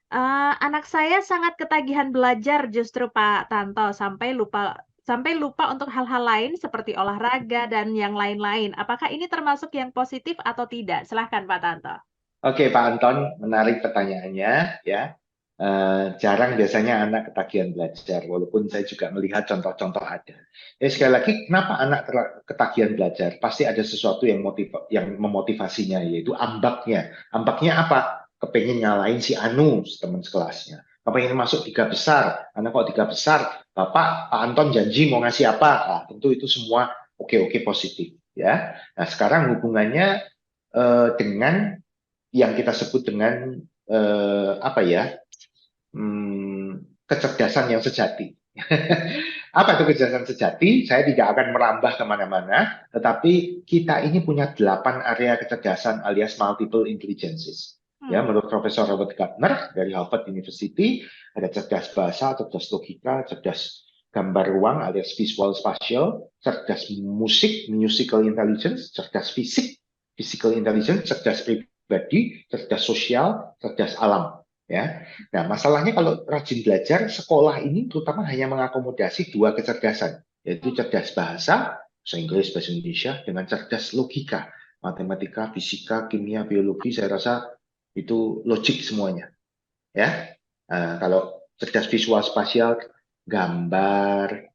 Anak saya sangat ketagihan belajar justru Pak Tanto, sampai lupa untuk hal-hal lain seperti olahraga dan yang lain-lain. Apakah ini termasuk yang positif atau tidak? Silahkan Pak Tanto. Oke, Pak Anton, menarik pertanyaannya ya. jarang biasanya anak ketagihan belajar, walaupun saya juga melihat contoh-contoh ada. Jadi sekali lagi, kenapa anak ketagihan belajar? Pasti ada sesuatu yang memotivasinya, yaitu ambaknya. Ambaknya apa? Kepengen ngalahin si Anu, teman sekelasnya. Kepengen masuk 3 besar. Anak kok 3 besar, Bapak, Pak Anton janji mau ngasih apa? Nah, tentu itu semua oke-oke positif. Ya. Nah, sekarang hubungannya dengan yang kita sebut dengan apa ya? Kecerdasan yang sejati. Apa itu kecerdasan sejati? Saya tidak akan merambah kemana-mana, tetapi kita ini punya 8 area kecerdasan alias multiple intelligences. Ya, menurut Profesor Robert Gardner dari Harvard University, ada cerdas bahasa, cerdas logika, cerdas gambar ruang alias visual spatial, cerdas musik, musical intelligence, cerdas fisik, physical intelligence, cerdas pribadi, cerdas sosial, cerdas alam. Ya, nah masalahnya kalau rajin belajar, sekolah ini terutama hanya mengakomodasi 2 kecerdasan, yaitu cerdas bahasa, bahasa Inggris, bahasa Indonesia, dengan cerdas logika, matematika, fisika, kimia, biologi. Saya rasa itu logik semuanya. Ya, kalau cerdas visual spasial, gambar,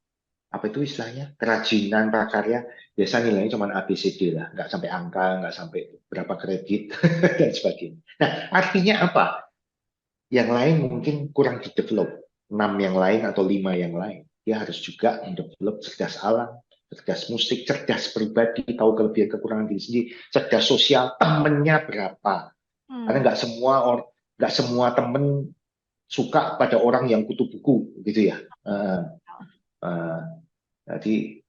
apa itu istilahnya, kerajinan, prakarya, biasa nilainya cuma ABCD lah, nggak sampai angka, nggak sampai berapa kredit dan sebagainya. Nah, artinya apa? Yang lain mungkin kurang di-develop, 6 yang lain atau 5 yang lain. Dia harus juga mendevelop cerdas alam, cerdas musik, cerdas pribadi, tahu kelebihan kekurangan diri sendiri, cerdas sosial, temennya berapa. Karena nggak semua temen suka pada orang yang kutu buku, gitu ya. Jadi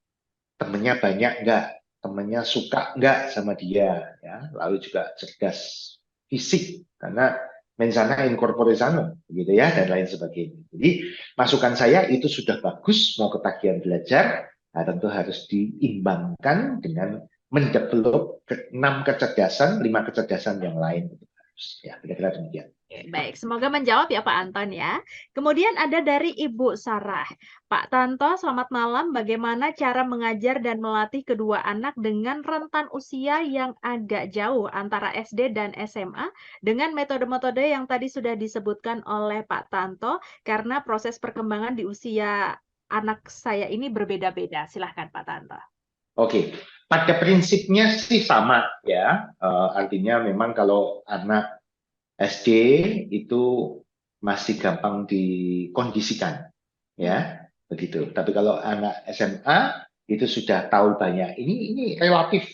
temennya banyak nggak, temennya suka nggak sama dia, ya. Lalu juga cerdas fisik, karena mensana in corpore sano, gitu ya, dan lain sebagainya. Jadi masukan saya itu sudah bagus, mau ketagihan belajar, nah, tentu harus diimbangkan dengan mendevelop 6 kecerdasan, 5 kecerdasan yang lain. Ya, kira-kira demikian. Baik, semoga menjawab ya Pak Anton ya. Kemudian ada dari Ibu Sarah. Pak Tanto, selamat malam. Bagaimana cara mengajar dan melatih kedua anak dengan rentan usia yang agak jauh antara SD dan SMA dengan metode-metode yang tadi sudah disebutkan oleh Pak Tanto, karena proses perkembangan di usia anak saya ini berbeda-beda. Silahkan Pak Tanto. Oke, pada prinsipnya sih sama ya. Artinya memang kalau anak SD itu masih gampang dikondisikan, ya begitu. Tapi kalau anak SMA itu sudah tahu banyak. Ini relatif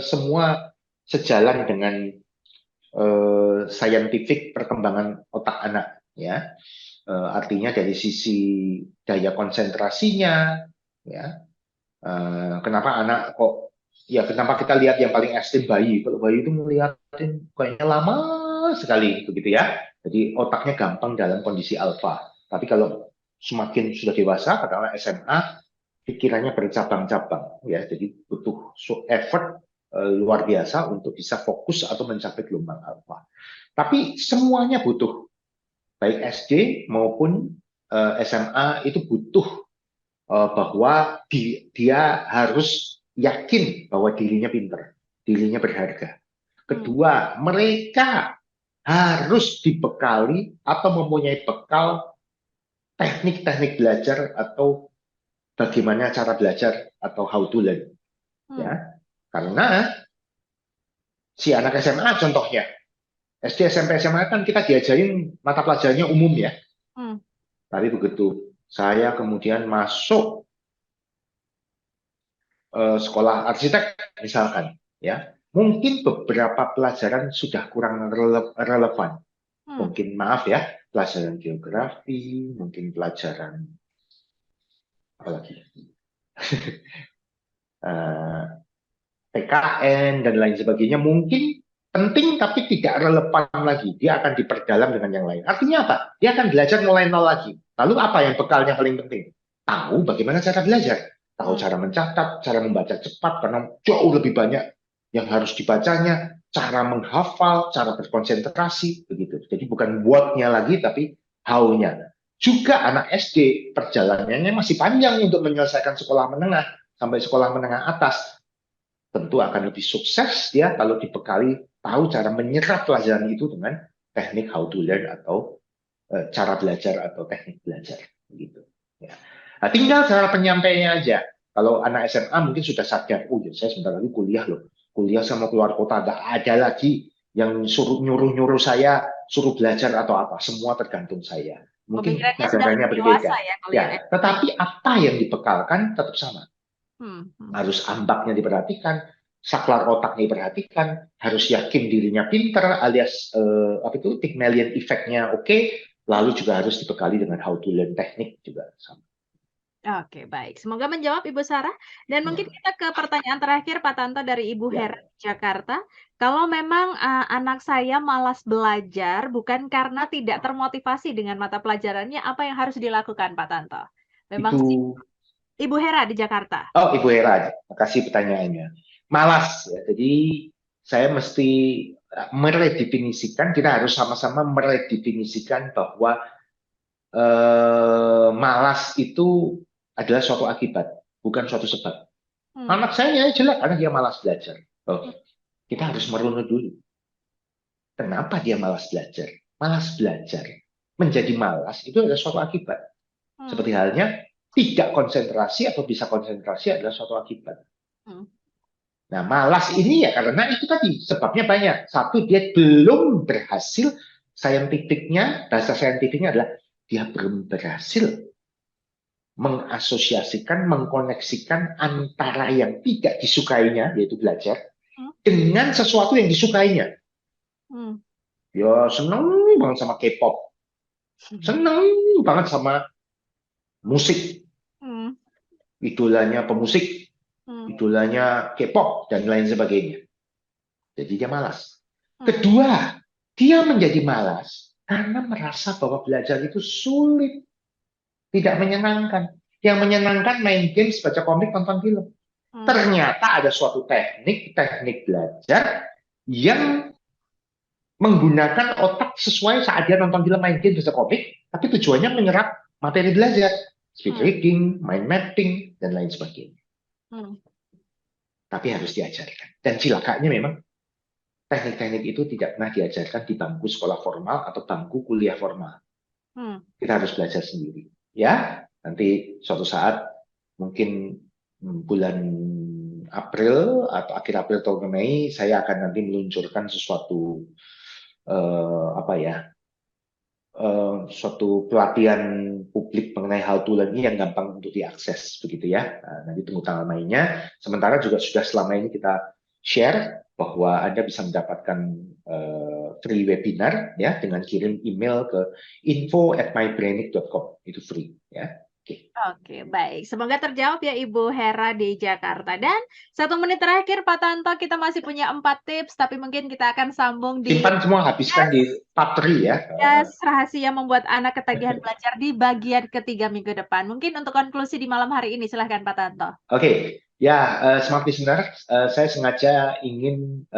semua sejalan dengan scientific perkembangan otak anak, ya. Artinya dari sisi daya konsentrasinya, ya. Kenapa anak kok? Ya kenapa kita lihat yang paling ekstrim bayi? Kalau bayi itu ngeliatin kayaknya lama sekali begitu ya. Jadi otaknya gampang dalam kondisi alfa. Tapi kalau semakin sudah dewasa, katakanlah SMA, pikirannya bercabang-cabang ya. Jadi butuh effort luar biasa untuk bisa fokus atau mencapai gelombang alfa. Tapi semuanya butuh, baik SD maupun SMA itu butuh bahwa dia harus yakin bahwa dirinya pinter, dirinya berharga. Kedua, mereka harus dibekali atau mempunyai bekal teknik-teknik belajar atau bagaimana cara belajar atau how to learn. Ya, karena si anak SMA contohnya, SD, SMP, SMA kan kita diajarin mata pelajarannya umum ya. Tapi begitu saya kemudian masuk sekolah arsitek misalkan, ya mungkin beberapa pelajaran sudah kurang relevan. Mungkin maaf ya, pelajaran geografi, mungkin pelajaran apalagi PKN dan lain sebagainya mungkin penting tapi tidak relevan lagi. Dia akan diperdalam dengan yang lain. Artinya apa? Dia akan belajar mulai nol lagi. Lalu apa yang bekalnya paling penting? Tahu bagaimana cara belajar. Tahu cara mencatat, cara membaca cepat, karena jauh lebih banyak yang harus dibacanya, cara menghafal, cara berkonsentrasi, begitu. Jadi bukan what-nya lagi, tapi how-nya. Juga anak SD, perjalanannya masih panjang untuk menyelesaikan sekolah menengah, sampai sekolah menengah atas. Tentu akan lebih sukses dia kalau dibekali tahu cara menyerap pelajaran itu dengan teknik how to learn atau cara belajar atau teknik belajar gitu. Ya. Nah, tinggal cara penyampaiannya aja. Kalau anak SMA mungkin sudah sadar, oh ya saya sebentar lagi kuliah loh. Kuliah saya mau keluar kota, nggak ada lagi yang nyuruh-nyuruh saya suruh belajar atau apa. Semua tergantung saya. Mungkin Pemikirannya sudah kesadarannya lebih berbeda. dewasa ya kalau Ya, yang tetapi apa yang dibekalkan tetap sama. Hmm. Harus ambaknya diperhatikan, saklar otaknya diperhatikan, harus yakin dirinya pinter alias Pygmalion effect-nya oke, lalu juga harus dibekali dengan how to learn teknik juga sama. Oke, baik. Semoga menjawab Ibu Sarah. Dan mungkin kita ke pertanyaan terakhir Pak Tanto dari Ibu Ya. Hera di Jakarta. Kalau memang anak saya malas belajar bukan karena tidak termotivasi dengan mata pelajarannya, apa yang harus dilakukan Pak Tanto? Memang Itu Ibu Hera di Jakarta. Oh, Ibu Hera, makasih pertanyaannya. Malas, ya. Jadi saya mesti meredefinisikan, kita harus sama-sama meredefinisikan bahwa malas itu adalah suatu akibat, bukan suatu sebab. Anak saya nilai jelek karena dia malas belajar. Oh, kita harus merunut dulu. Kenapa dia malas belajar? Malas belajar menjadi malas itu adalah suatu akibat. Seperti halnya tidak konsentrasi atau bisa konsentrasi adalah suatu akibat. Nah, malas ini ya karena itu tadi sebabnya banyak. Satu, dia belum berhasil, bahasa saintifiknya adalah dia belum berhasil mengasosiasikan, mengkoneksikan antara yang tidak disukainya, yaitu belajar, dengan sesuatu yang disukainya. Ya seneng banget sama K-pop, seneng banget sama musik, idolanya pemusik, idolanya K-pop, dan lain sebagainya. Jadi dia malas. Kedua, dia menjadi malas karena merasa bahwa belajar itu sulit, tidak menyenangkan. Yang menyenangkan main games, baca komik, nonton film. Ternyata ada suatu teknik belajar yang menggunakan otak sesuai saat dia nonton film, main game, baca komik, tapi tujuannya menyerap materi belajar, speed reading, mind mapping, dan lain sebagainya. Tapi harus diajarkan. Dan cilakanya memang teknik-teknik itu tidak pernah diajarkan di bangku sekolah formal atau bangku kuliah formal. Kita harus belajar sendiri. Ya, nanti suatu saat mungkin bulan April atau akhir April atau Mei saya akan nanti meluncurkan sesuatu suatu pelatihan publik mengenai how to learn yang gampang untuk diakses begitu ya. Nanti tunggu tanggal mainnya. Sementara juga sudah selama ini kita share bahwa Anda bisa mendapatkan free webinar ya dengan kirim email ke info@mybrainik.com, itu free ya. Oke, baik. Semoga terjawab ya Ibu Hera di Jakarta. Dan 1 menit terakhir Pak Tanto, kita masih punya 4 tips, tapi mungkin kita akan sambung di Simpan semua, habiskan di part 3 ya. rahasia membuat anak ketagihan belajar di bagian ketiga minggu depan. Mungkin untuk konklusi di malam hari ini, silahkan Pak Tanto. Oke, ya smart listener, saya sengaja ingin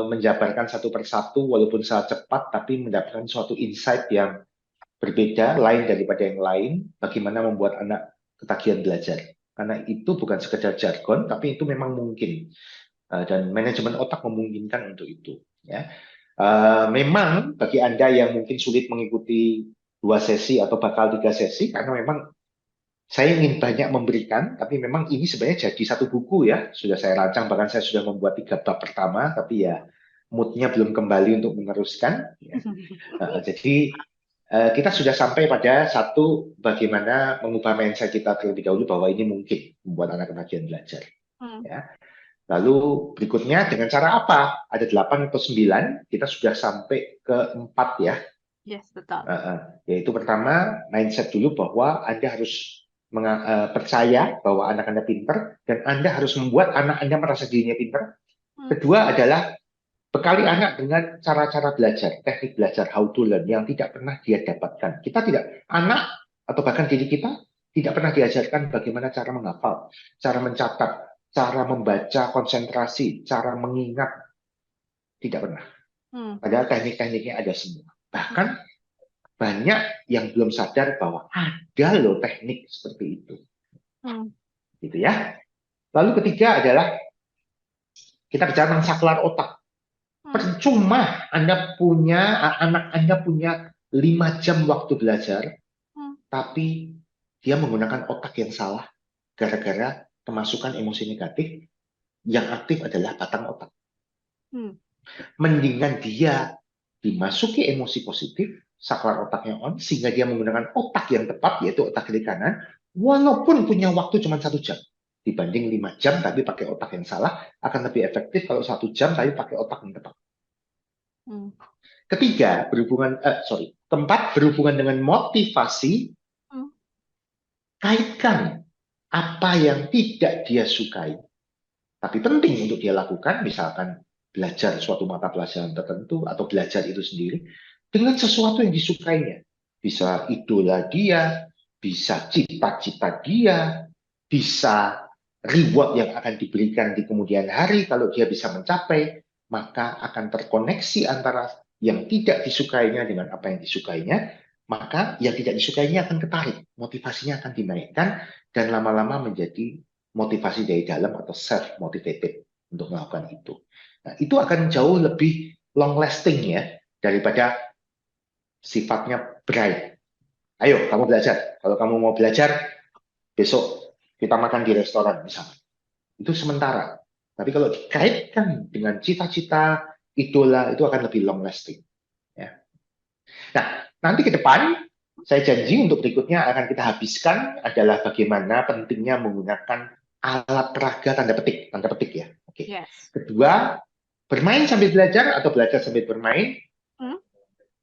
menjabarkan satu persatu walaupun sangat cepat, tapi mendapatkan suatu insight yang berbeda, lain daripada yang lain, bagaimana membuat anak ketagihan belajar. Karena itu bukan sekedar jargon, tapi itu memang mungkin. Dan manajemen otak memungkinkan untuk itu. Ya. Memang bagi Anda yang mungkin sulit mengikuti 2 sesi atau bakal 3 sesi, karena memang saya ingin banyak memberikan, tapi memang ini sebenarnya jadi satu buku ya. Sudah saya rancang, bahkan saya sudah membuat 3 bab pertama, tapi ya moodnya belum kembali untuk meneruskan. Ya. Jadi kita sudah sampai pada satu, bagaimana mengubah mindset kita terlebih dahulu bahwa ini mungkin membuat anak ketagihan belajar. Ya. Lalu berikutnya dengan cara apa? Ada 8 atau 9, kita sudah sampai ke 4 ya. Yes, betul. Yaitu pertama, mindset dulu bahwa Anda harus percaya bahwa anak Anda pinter, dan Anda harus membuat anak Anda merasa dirinya pinter. Kedua adalah bekali anak dengan cara-cara belajar, teknik belajar, how to learn, yang tidak pernah dia dapatkan. Anak atau bahkan diri kita tidak pernah diajarkan bagaimana cara menghafal, cara mencatat, cara membaca, konsentrasi, cara mengingat. Tidak pernah. Padahal teknik-tekniknya ada semua. Bahkan banyak yang belum sadar bahwa ada loh teknik seperti itu. Gitu ya. Lalu ketiga adalah kita bicara tentang saklar otak. Percuma anak Anda punya 5 jam waktu belajar, Hmm. tapi dia menggunakan otak yang salah gara-gara kemasukan emosi negatif, yang aktif adalah batang otak. Hmm. Mendingan dia dimasuki emosi positif, saklar otaknya on, sehingga dia menggunakan otak yang tepat, yaitu otak kiri kanan, walaupun punya waktu cuma 1 jam. Dibanding 5 jam tapi pakai otak yang salah, akan lebih efektif kalau 1 jam tapi pakai otak yang tepat. Hmm. Ketiga, keempat, berhubungan dengan motivasi, Hmm. kaitkan apa yang tidak dia sukai, tapi penting untuk dia lakukan, misalkan belajar suatu mata pelajaran tertentu atau belajar itu sendiri, dengan sesuatu yang disukainya. Bisa idola dia, bisa cita-cita dia, bisa reward yang akan diberikan di kemudian hari kalau dia bisa mencapai, maka akan terkoneksi antara yang tidak disukainya dengan apa yang disukainya, maka yang tidak disukainya akan ketarik, motivasinya akan dinaikkan, dan lama-lama menjadi motivasi dari dalam atau self-motivated untuk melakukan itu. Nah, itu akan jauh lebih long lasting ya, daripada sifatnya bright. Ayo, kamu belajar. Kalau kamu mau belajar, besok kita makan di restoran misalnya. Itu sementara. Tapi kalau dikaitkan dengan cita-cita, idola, itu akan lebih long lasting. Ya. Nah, nanti ke depan, saya janji untuk berikutnya akan kita habiskan adalah bagaimana pentingnya menggunakan alat peraga tanda petik ya. Oke. Yes. Kedua, bermain sambil belajar atau belajar sambil bermain? Hmm.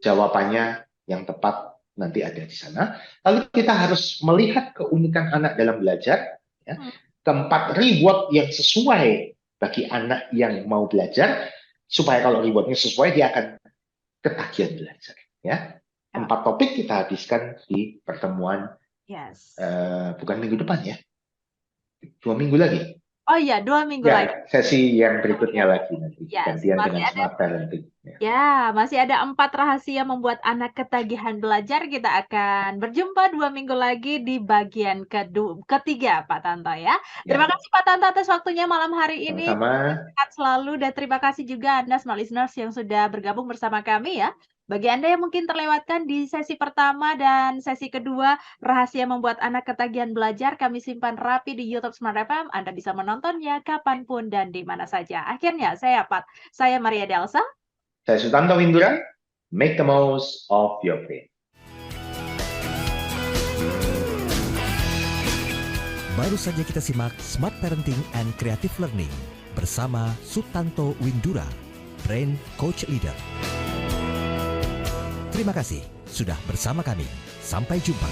Jawabannya yang tepat nanti ada di sana. Lalu kita harus melihat keunikan anak dalam belajar, ya. Tempat reward yang sesuai bagi anak yang mau belajar, supaya kalau rewardnya sesuai, dia akan ketagihan belajar. Ya. 4 topik kita habiskan di pertemuan, Yes. bukan minggu depan ya, 2 minggu lagi. Oh iya, 2 minggu Ya, lagi. sesi yang berikutnya lagi nanti, Yes, gantian masih dengan ada. smart parenting. Ya. Ya, masih ada 4 rahasia membuat anak ketagihan belajar. Kita akan berjumpa 2 minggu lagi di bagian ketiga, Pak Tanto ya. Terima kasih Pak Tanto atas waktunya malam hari ini. Sama-sama. Sehat selalu dan terima kasih juga Anda smart listeners yang sudah bergabung bersama kami ya. Bagi Anda yang mungkin terlewatkan di sesi pertama dan sesi kedua, rahasia membuat anak ketagihan belajar, kami simpan rapi di YouTube Smart FM. Anda bisa menontonnya kapanpun dan di mana saja. Akhirnya, saya Maria Delsa. Saya Sutanto Windura, make the most of your brain. Baru saja kita simak Smart Parenting and Creative Learning bersama Sutanto Windura, Brain Coach Leader. Terima kasih sudah bersama kami. Sampai jumpa.